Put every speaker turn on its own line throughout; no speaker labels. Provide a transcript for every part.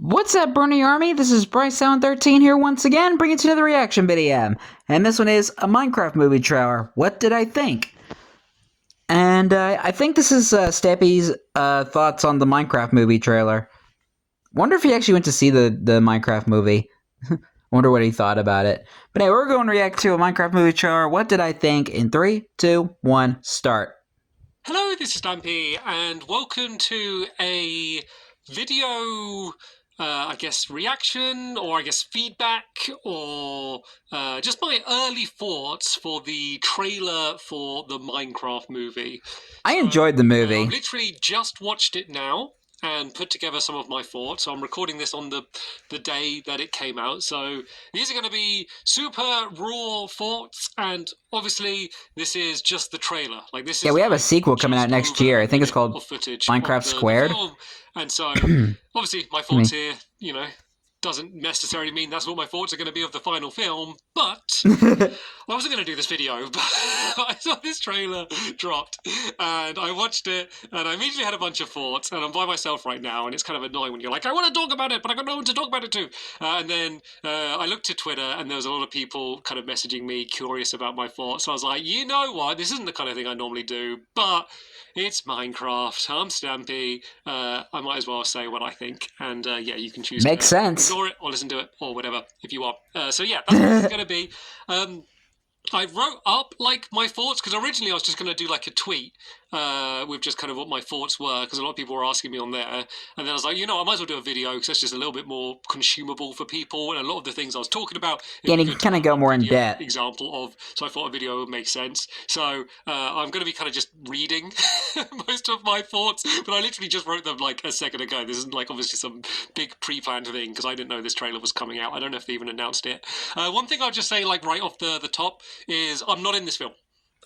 What's up, Bernie Army? This is BryceAllen13 here once again, bringing to another reaction video. And this one is a Minecraft movie trailer. What did I think? And I think this is Steppy's thoughts on the Minecraft movie trailer. Wonder if he actually went to see the Minecraft movie. Wonder what he thought about it. But anyway, we're going to react to a Minecraft movie trailer. What did I think? In 3, 2, 1, start.
Hello, this is Stampy, and welcome to a video, I guess, reaction, or I guess feedback, or just my early thoughts for the trailer for the Minecraft movie.
I enjoyed the movie.
I've literally just watched it now and put together some of my thoughts. So I'm recording this on the day that it came out. So these are going to be super raw thoughts, and obviously this is just the trailer. Like this is
we have a sequel coming out next year. I think it's called Minecraft Squared.
And so obviously my thoughts here, doesn't necessarily mean that's what my thoughts are going to be of the final film, but I wasn't going to do this video, but I saw this trailer dropped, and I watched it, and I immediately had a bunch of thoughts, and I'm by myself right now, and it's kind of annoying when you're like, I want to talk about it, but I got no one to talk about it to. And then I looked at Twitter, and there was a lot of people kind of messaging me, curious about my thoughts, so I was like, you know what, this isn't the kind of thing I normally do, but it's Minecraft, I'm Stampy, I might as well say what I think, and yeah, you can choose
Makes sense.
Ignore it or listen to it or whatever if you want. So yeah, that's what it's going to be. I wrote up like my thoughts because originally I was just going to do like a tweet with just kind of what my thoughts were, because a lot of people were asking me on there, and then I was like, I might as well do a video because that's just a little bit more consumable for people, and a lot of the things I was talking about,
and you can kind of go more in depth.
Example of, so I thought a video would make sense. So I'm going to be kind of just reading most of my thoughts, but I literally just wrote them like a second ago. This isn't like obviously some big pre-planned thing because I didn't know this trailer was coming out. I don't know if they even announced it. One thing I'll just say like right off the top is I'm not in this film.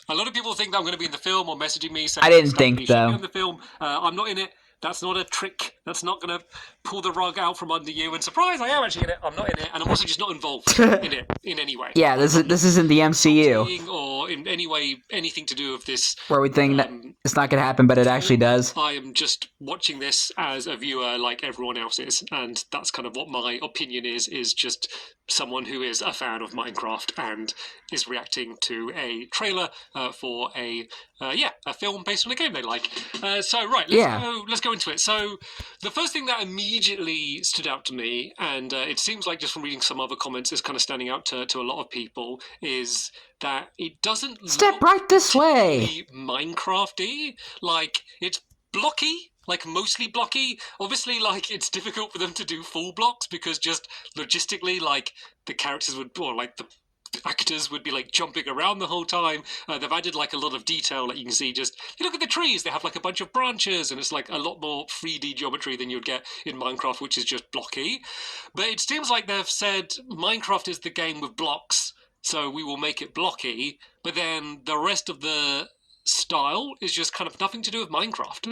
A lot of people think that I'm going to be in the film or messaging me saying
I didn't think though.
in the film. I'm not in it. That's not a trick. That's not going to pull the rug out from under you. And surprise, I am actually in it. I'm not in it, and I'm also just not involved in it in any way.
Yeah, this isn't the MCU
or in any way anything to do with this.
Where we think that it's not going to happen, but it actually does.
I am just watching this as a viewer, like everyone else is, and that's kind of what my opinion is. Is just someone who is a fan of Minecraft and is reacting to a trailer for a film based on a game they like. So right, let's go into it. So the first thing that immediately stood out to me, and it seems like just from reading some other comments is kind of standing out to a lot of people, is that it doesn't
step right this way
Minecraft-y. Like it's blocky, like mostly blocky. Obviously, like it's difficult for them to do full blocks because just logistically, like the characters would, or like the actors would be like jumping around the whole time. They've added like a lot of detail, like you can see just, you look at the trees, they have like a bunch of branches, and it's like a lot more 3D geometry than you'd get in Minecraft, which is just blocky. But it seems like they've said Minecraft is the game with blocks, so we will make it blocky, but then the rest of the style is just kind of nothing to do with Minecraft.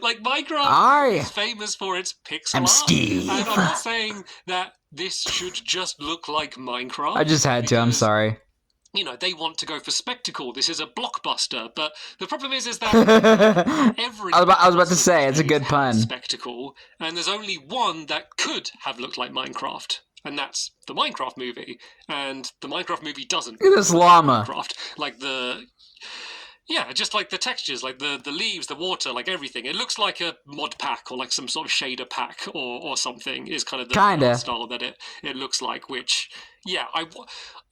Like Minecraft is famous for its pixel art.
Steve.
And I'm not saying that this should just look like Minecraft.
I just had to, I'm sorry.
They want to go for spectacle. This is a blockbuster, but the problem is that every
I was about to say, it's a good pun.
Spectacle, and there's only one that could have looked like Minecraft, and that's the Minecraft movie. And the Minecraft movie doesn't.
Look at this llama.
Like just like the textures, like the leaves, the water, like everything. It looks like a mod pack or like some sort of shader pack or something is kind of the style that it looks like, which, yeah,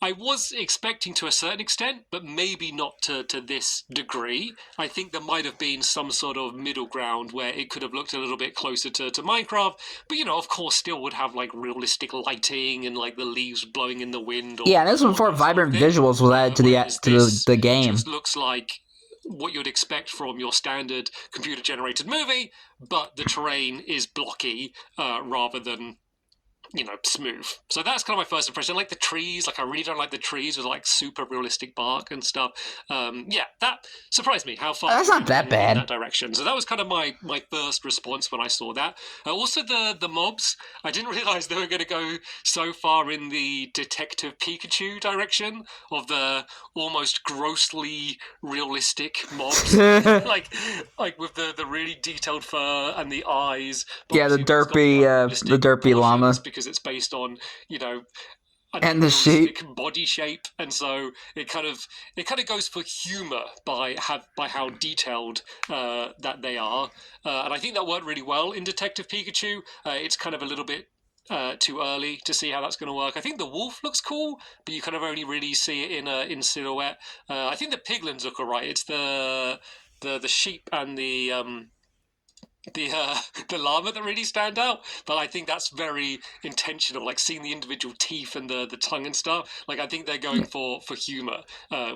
I was expecting to a certain extent, but maybe not to this degree. I think there might have been some sort of middle ground where it could have looked a little bit closer to Minecraft, but, of course, still would have, like, realistic lighting and, like, the leaves blowing in the wind.
Yeah, this was before vibrant visuals was added to the game.
It just looks like what you'd expect from your standard computer-generated movie, but the terrain is blocky rather than smooth. So that's kind of my first impression. Like the trees, like I really don't like the trees with like super realistic bark and stuff. Yeah, that surprised me how far
That's not that
in
bad.
that direction. So that was kind of my first response when I saw that. Also the mobs, I didn't realize they were going to go so far in the Detective Pikachu direction of the almost grossly realistic mobs, like with the really detailed fur and the eyes. But
Yeah, the
obviously it's got the
derpy
proportions
llama
because it's based on an
and the sheep.
unrealistic body shape, and so it kind of goes for humor by how detailed that they are, and I think that worked really well in Detective Pikachu. It's kind of a little bit too early to see how that's going to work. I think the wolf looks cool, but you kind of only really see it in silhouette. I think the piglins look alright. It's the sheep and the llama that really stand out, but I think that's very intentional, like seeing the individual teeth and the tongue and stuff. Like I think they're going for humor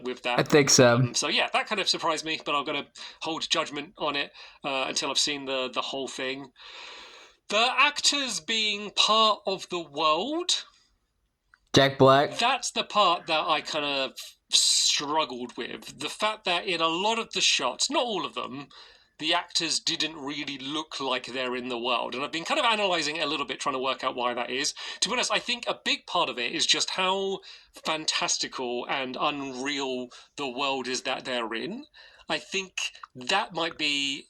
with that.
I think so.
So yeah, that kind of surprised me, but I'm gonna hold judgment on it until I've seen the whole thing. The actors being part of the world,
Jack Black.
that's the part that I kind of struggled with. The fact that in a lot of the shots, not all of them, the actors didn't really look like they're in the world. And I've been kind of analysing it a little bit, trying to work out why that is. To be honest, I think a big part of it is just how fantastical and unreal the world is that they're in. I think that might be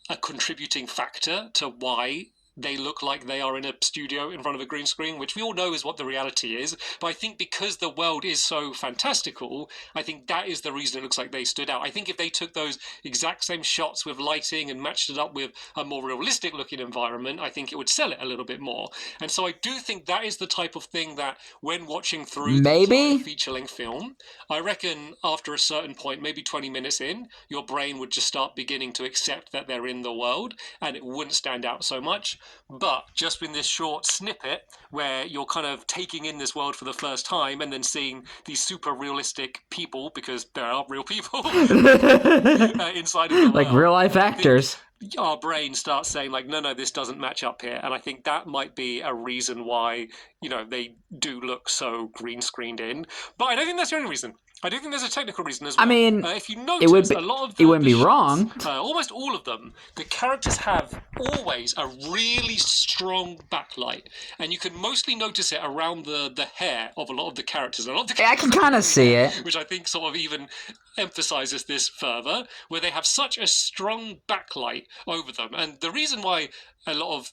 a contributing factor to why they look like they are in a studio in front of a green screen, which we all know is what the reality is. But I think because the world is so fantastical, I think that is the reason it looks like they stood out. I think if they took those exact same shots with lighting and matched it up with a more realistic looking environment, I think it would sell it a little bit more. And so I do think that is the type of thing that when watching through the entire feature-length film, I reckon after a certain point, maybe 20 minutes in, your brain would just start beginning to accept that they're in the world and it wouldn't stand out so much. But just in this short snippet where you're kind of taking in this world for the first time and then seeing these super realistic people, because there are real people inside of the world,
like real life actors,
our brain starts saying like, no, this doesn't match up here. And I think that might be a reason why they do look so green screened in. But I don't think that's the only reason. I do think there's a technical reason as well.
I mean,
if you notice, a lot of
it wouldn't be
shots,
wrong.
Almost all of them, the characters have always a really strong backlight, and you can mostly notice it around the hair of a lot of the characters.
I can kind of see it,
which I think sort of even emphasizes this further, where they have such a strong backlight over them. And the reason why a lot of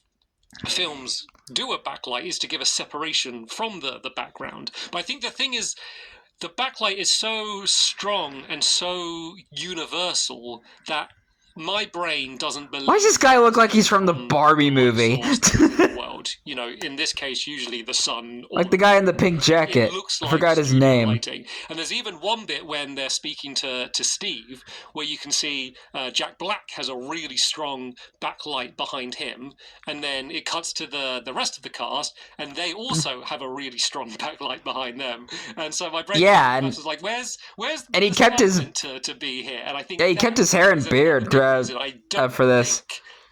films do a backlight is to give a separation from the background. But I think the thing is, the backlight is so strong and so universal that my brain doesn't believe.
Why does this guy look like he's from the Barbie movie?
World, in this case, usually the sun.
Like the guy in the pink jacket. I forgot his name.
Lighting. And there's even one bit when they're speaking to Steve, where you can see Jack Black has a really strong backlight behind him, and then it cuts to the rest of the cast, and they also have a really strong backlight behind them. And so my brain was like, "Where's?"
And he kept his
to be here, and I think
he kept his hair and beard throughout for this.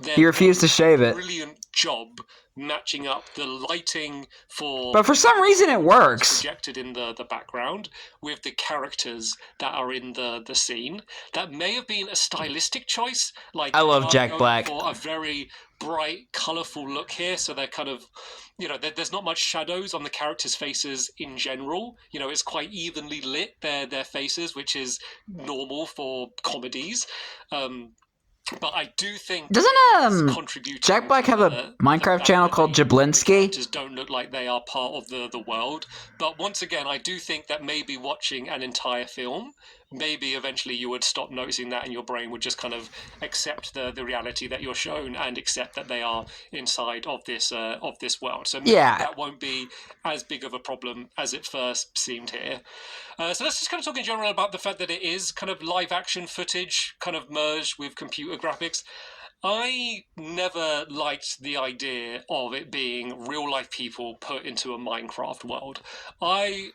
He refused to shave it.
Brilliant job matching up the lighting
but for some reason it works
projected in the background with the characters that are in the scene. That may have been a stylistic choice. Like,
I love Jack Black
for a very bright, colorful look here, so they're kind of, there's not much shadows on the characters' faces in general. It's quite evenly lit, their faces, which is normal for comedies. But I do think
doesn't Jack Black have a Minecraft channel called Jablinski?
Just don't look like they are part of the world. But once again, I do think that maybe watching an entire film, maybe eventually you would stop noticing that, and your brain would just kind of accept the reality that you're shown and accept that they are inside of this world. So maybe that won't be as big of a problem as it first seemed here. So let's just kind of talk in general about the fact that it is kind of live action footage kind of merged with computer graphics. I never liked the idea of it being real life people put into a Minecraft world. I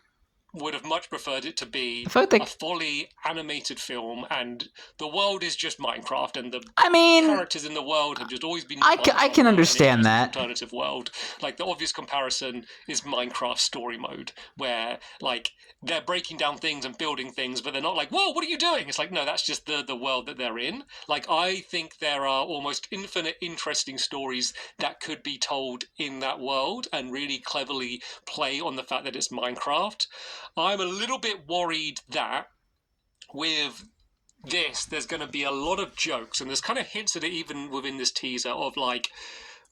would have much preferred it to be
I feel like
a fully animated film, and the world is just Minecraft, and the
I mean,
characters in the world have just always been
I
placeholder,
can
and
understand
it's just
that.
an alternative world. Like, the obvious comparison is Minecraft story mode, where, like, they're breaking down things and building things, but they're not like, whoa, what are you doing? It's like, no, that's just the world that they're in. Like, I think there are almost infinite interesting stories that could be told in that world and really cleverly play on the fact that it's Minecraft. I'm a little bit worried that with this, there's going to be a lot of jokes, and there's kind of hints at it even within this teaser of like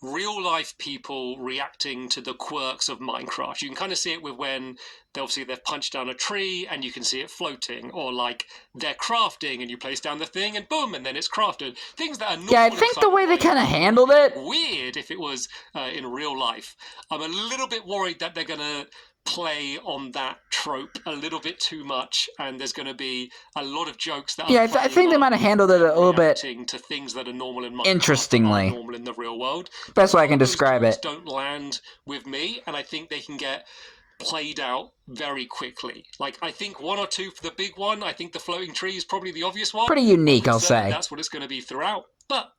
real life people reacting to the quirks of Minecraft. You can kind of see it with when they've punched down a tree and you can see it floating, or like they're crafting and you place down the thing and boom, and then it's crafted. Things that are normal.
Yeah, I think the way they kind of handled it,
weird if it was in real life. I'm a little bit worried that they're gonna play on that trope a little bit too much, and there's going to be a lot of jokes that
I think they might have handled it a little bit
to things that are normal in Minecraft,
interestingly.
normal in the real world.
Best way I can describe it.
Don't land with me, and I think they can get played out very quickly. Like, I think one or two for the big one. I think the floating tree is probably the obvious one.
Pretty unique, I'll say.
That's what it's going to be throughout, but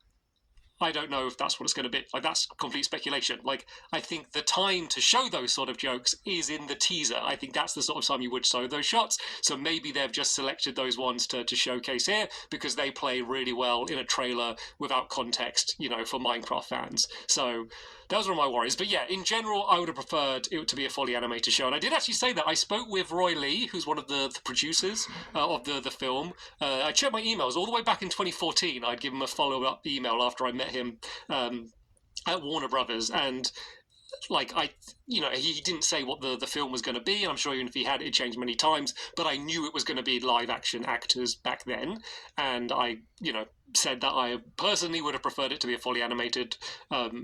I don't know if that's what it's going to be. Like, that's complete speculation. Like, I think the time to show those sort of jokes is in the teaser. I think that's the sort of time you would show those shots. So maybe they've just selected those ones to showcase here because they play really well in a trailer without context, for Minecraft fans. So those were my worries. But yeah, in general, I would have preferred it to be a fully animated show. And I did actually say that. I spoke with Roy Lee, who's one of the producers of the film. I checked my emails all the way back in 2014. I'd give him a follow-up email after I met him at Warner Brothers, and like he didn't say what the film was going to be, and I'm sure even if he had, it changed many times, but I knew it was going to be live action actors back then, and I said that I personally would have preferred it to be a fully animated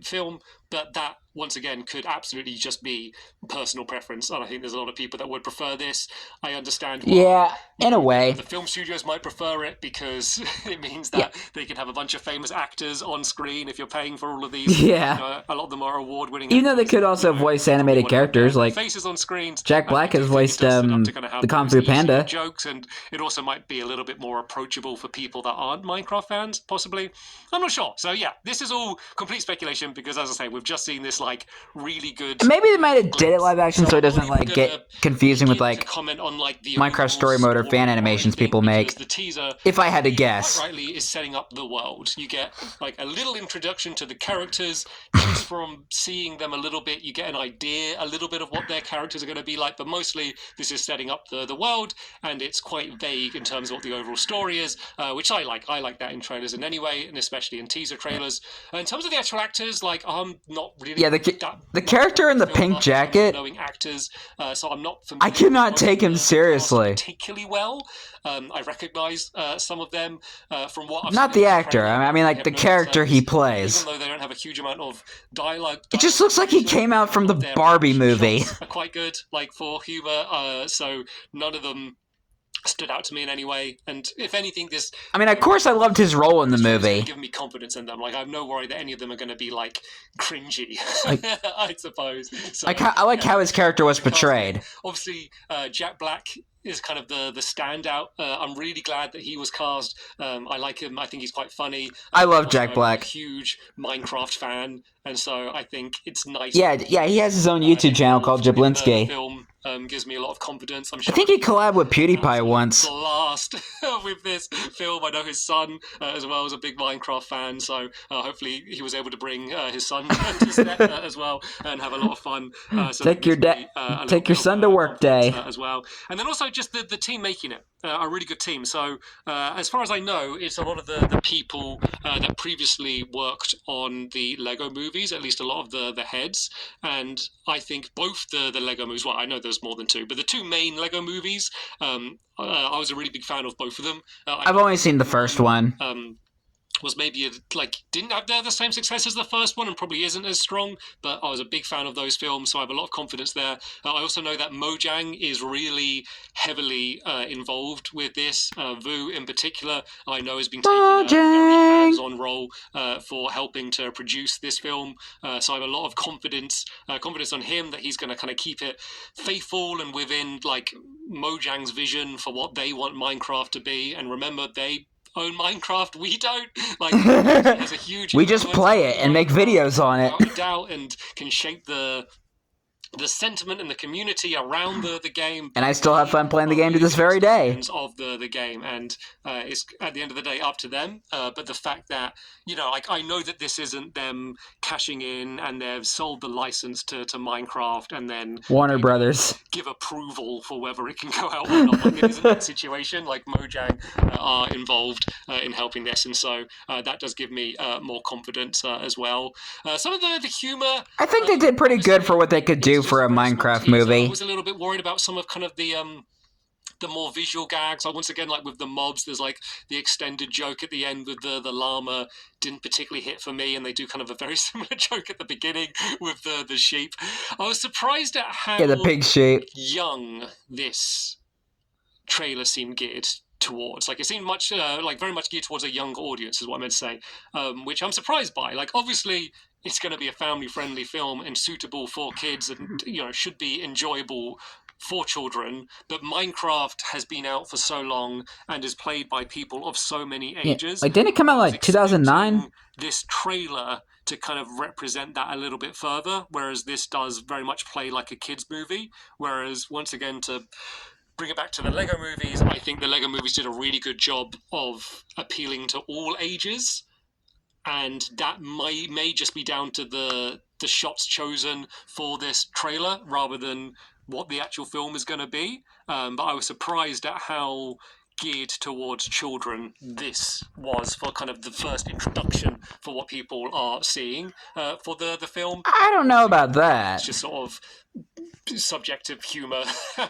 film, but that once again could absolutely just be personal preference, and I think there's a lot of people that would prefer this. I understand why,
in a way,
the film studios might prefer it because it means that they can have a bunch of famous actors on screen if you're paying for all of these. A lot of them are award-winning.
Even though they could also voice animated characters, like
faces on screens.
Jack Black has voiced the Kung Fu Panda.
Jokes, and it also might be a little bit more approachable for people that aren't Minecraft fans, possibly. I'm not sure. So yeah, this is all complete speculation because, as I say, we've just seen this like really good.
And maybe they might have did it live action so it doesn't like get confusing with like
comment on like the
Minecraft story mode or fan animations people make.
The teaser,
if I had to guess,
quite rightly, is setting up the world. You get like a little introduction to the characters. Just from seeing them a little bit, you get an idea a little bit of what their characters are going to be like, but mostly this is setting up the world, and it's quite vague in terms of what the overall story is, which I like. I like that in trailers in any way, and especially in teaser trailers. In terms of the actual actors, like, I'm not really
the character in the pink jacket,
knowing actors, so I'm not
I cannot take him seriously
particularly well. I recognize some of them from what I've
not
seen
the actor, I mean like the character he plays,
even though they don't have a huge amount of dialogue.
It just looks like he came out from the Barbie movie.
Are quite good, like, for humor, so none of them stood out to me in any way, and if anything, this...
I mean, of course I loved his role in the movie.
Giving me confidence in them. Like, I have no worry that any of them are going to be, like, cringy, I suppose. So,
I like how his character was portrayed.
Obviously, Jack Black is kind of the standout. I'm really glad that he was cast. I like him. I think he's quite funny.
I love Jack Black.
I'm a huge Minecraft fan, and so I think it's nice.
Yeah, he has his own YouTube channel called Jablinski.
The film gives me a lot of confidence. I'm sure
I think he collabed with PewDiePie once.
Blast with this film. I know his son as well is a big Minecraft fan, so hopefully he was able to bring his son to set as well and have a lot of fun. So
take your son to work day
as well, and then also just the team making it a really good team. So as far as I know, it's a lot of the people that previously worked on the Lego movies, at least a lot of the heads, and I think both the Lego movies, well, I know there's more than two, but the two main Lego movies, I was a really big fan of both of them.
I've only seen the first one.
was maybe didn't have the same success as the first one and probably isn't as strong, but I was a big fan of those films, so I have a lot of confidence there. I also know that Mojang is really heavily involved with this. Vu in particular, I know, has been taking a very hands-on role for helping to produce this film, so I have a lot of confidence on him that he's going to kind of keep it faithful and within like Mojang's vision for what they want Minecraft to be. And remember, they own Minecraft, we don't. Like, it has a huge
we just play it and make videos on it,
without a doubt, and can shape the sentiment and the community around the game.
And I still have fun playing the game to this very day.
Of the game, and it's at the end of the day up to them. But the fact that, you know, like, I know that this isn't them cashing in and they've sold the license to Minecraft and then
Warner Brothers
give approval for whether it can go out or not. Like, it isn't that situation. Like, Mojang are involved in helping this, and so that does give me more confidence as well. Some of the humor,
I think they did pretty good for what they could do for a Minecraft movie.
I was a little bit worried about some of kind of the more visual gags. Like, once again, like with the mobs, there's like the extended joke at the end with the llama didn't particularly hit for me, and they do kind of a very similar joke at the beginning with the sheep. I was surprised at how
the pig sheep
young this trailer seemed geared towards. Like, it seemed much very much geared towards a young audience, is what I meant to say, which I'm surprised by. Like, obviously it's going to be a family-friendly film and suitable for kids, and, you know, should be enjoyable for children. But Minecraft has been out for so long and is played by people of so many ages.
Like, didn't it come out like 2009?
This trailer to kind of represent that a little bit further, whereas this does very much play like a kids movie. Whereas, once again, to bring it back to the Lego movies, I think the Lego movies did a really good job of appealing to all ages. And that may just be down to the shots chosen for this trailer rather than what the actual film is going to be. But I was surprised at how geared towards children this was for kind of the first introduction for what people are seeing for the film.
I don't know about that.
It's just sort of subjective humor,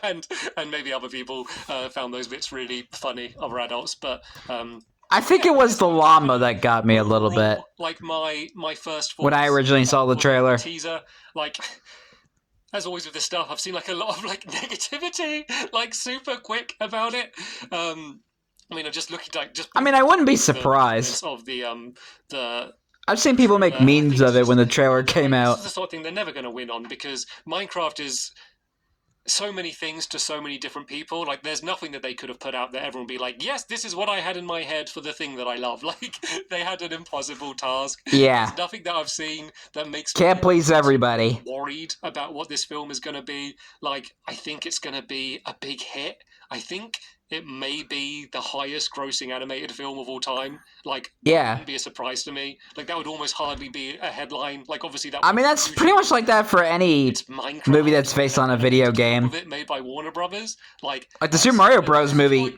and maybe other people found those bits really funny, other adults, but
I think it was the llama that got me a little bit.
Like, my first thoughts
when I originally saw the trailer.
Teaser, like, as always with this stuff, I've seen like a lot of like negativity, like super quick about it. I mean, I'm just looking like
I wouldn't be surprised.
Of the
I've seen people make memes of it when the trailer came out.
This is the sort of thing they're never going to win on, because Minecraft is so many things to so many different people. Like, there's nothing that they could have put out that everyone would be like, yes, this is what I had in my head for the thing that I love. Like, they had an impossible task.
Yeah.
There's nothing that I've seen that makes
can't please everybody
worried about what this film is going to be. Like, I think it's going to be a big hit. I think it may be the highest grossing animated film of all time. Like, that wouldn't be a surprise to me. Like, that would almost hardly be a headline. Like, obviously that...
that's pretty much like that for any movie that's based on a video game.
Made by Warner Brothers. Like
the Super Mario Bros. Movie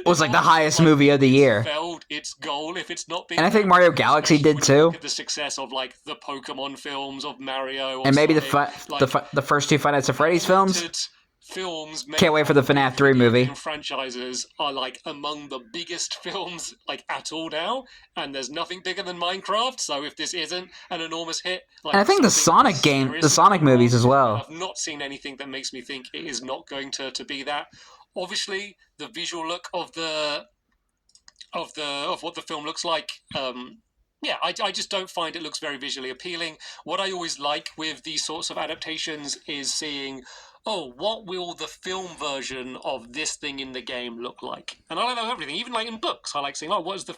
was like the highest movie of the year.
Failed its goal if it's not been...
And I think Mario Galaxy did too.
Look at the success of like the Pokemon films, of Mario,
and maybe the first two Five Nights at Freddy's films. Can't wait for the FNAF 3 movie.
Franchises are like among the biggest films like at all now, and there's nothing bigger than Minecraft. So if this isn't an enormous hit, like,
and I think the Sonic movies as well.
I've not seen anything that makes me think it is not going to be that. Obviously, the visual look of what the film looks like. Yeah, I just don't find it looks very visually appealing. What I always like with these sorts of adaptations is seeing, oh, what will the film version of this thing in the game look like? And I like that everything, even like in books. I like seeing, oh, what is the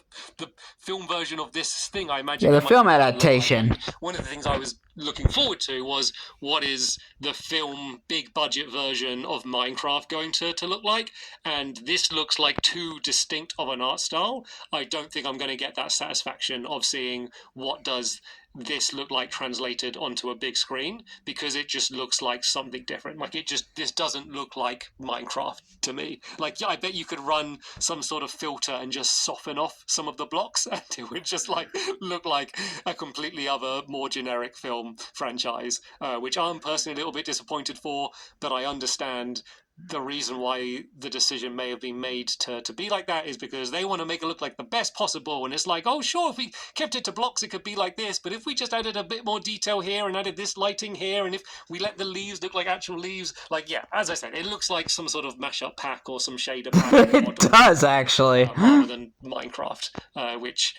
film version of this thing? I imagine.
Yeah, the film adaptation.
Like. One of the things I was looking forward to was, what is the film big budget version of Minecraft going to look like? And this looks like too distinct of an art style. I don't think I'm going to get that satisfaction of seeing what does this look like translated onto a big screen, because it just looks like something different. Like, this doesn't look like Minecraft to me. Like, yeah, I bet you could run some sort of filter and just soften off some of the blocks, and it would just like look like a completely other, more generic film franchise, which I'm personally a little bit disappointed for, but I understand the reason why the decision may have been made to be like that is because they want to make it look like the best possible. And it's like, oh, sure, if we kept it to blocks, it could be like this. But if we just added a bit more detail here and added this lighting here, and if we let the leaves look like actual leaves, like, yeah, as I said, it looks like some sort of mashup pack or some shader pack.
It does, actually.
Rather than Minecraft, which...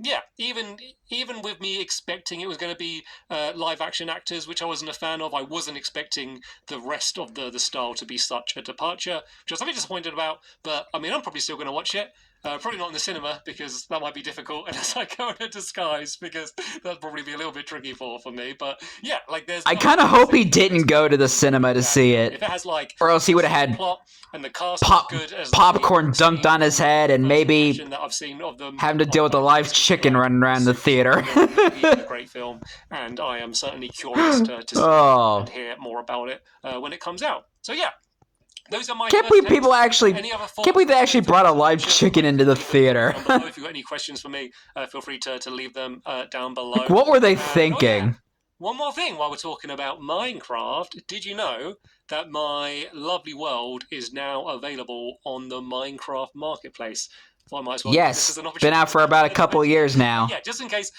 yeah, even with me expecting it was going to be live action actors, which I wasn't a fan of, I wasn't expecting the rest of the style to be such a departure, which I was a bit disappointed about. But I mean, I'm probably still going to watch it. Probably not in the cinema because that might be difficult unless I go in a disguise, because that'd probably be a little bit tricky for me. But yeah, like there's.
I kind of hope he didn't go to the cinema to see it,
if it has like,
or else he would have had
plot and the cast good as
popcorn dunked on his head, and maybe
that I've seen of them,
having to deal with a live chicken running around the theater.
A great film, and I am certainly curious to see and hear more about it when it comes out. So yeah. Those are my
can't believe people actually they actually brought a live chicken into the theater.
If you've got any questions for me, feel free to leave them down below.
Like, what were they thinking?
Oh, yeah. One more thing while we're talking about Minecraft, did you know that my lovely world is now available on the Minecraft marketplace? I might as well,
yes, been out for about a couple of years now.
Yeah, just in case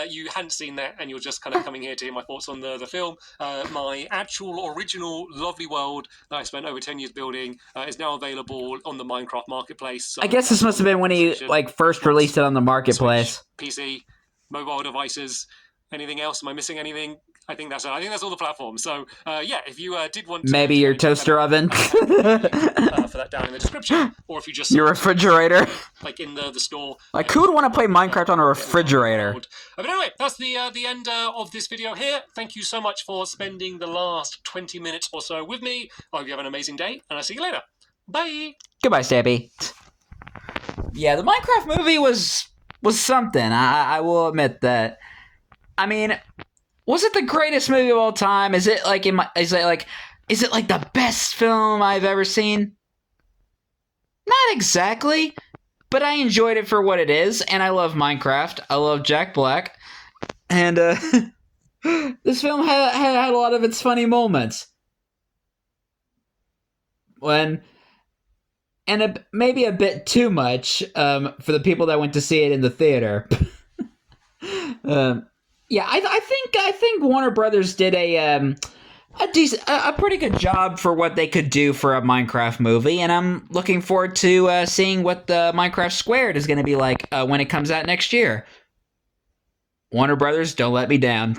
you hadn't seen that and you're just kind of coming here to hear my thoughts on the film, my actual original lovely world that I spent over 10 years building is now available on the Minecraft marketplace. So
I guess this must have been when he first released it on the marketplace.
Switch, PC, mobile devices, anything else? Am I missing anything? I think that's all the platforms. So yeah, if you did want to,
maybe your toaster oven
for that down in the description, or if you just
your refrigerator,
like in the store.
Like, who would want to play Minecraft on a refrigerator?
But anyway, that's the end of this video here. Thank you so much for spending the last 20 minutes or so with me. I hope you have an amazing day, and I'll see you later. Bye.
Goodbye, Stampy. Yeah, the Minecraft movie was something. I will admit that. I mean, was it the greatest movie of all time? Is it like the best film I've ever seen? Not exactly, but I enjoyed it for what it is, and I love Minecraft. I love Jack Black, and this film had a lot of its funny moments. Maybe a bit too much for the people that went to see it in the theater. Yeah, I think Warner Brothers did a pretty good job for what they could do for a Minecraft movie, and I'm looking forward to seeing what the Minecraft Squared is going to be like when it comes out next year. Warner Brothers, don't let me down.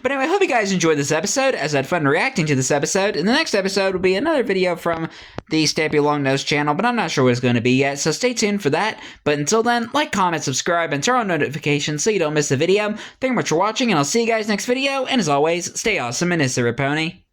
But anyway, I hope you guys enjoyed this episode, as I had fun reacting to this episode. And the next episode will be another video from the Stampy Longnose channel, but I'm not sure what it's going to be yet, so stay tuned for that. But until then, like, comment, subscribe, and turn on notifications so you don't miss the video. Thank you much for watching, and I'll see you guys next video. And as always, stay awesome and Pony.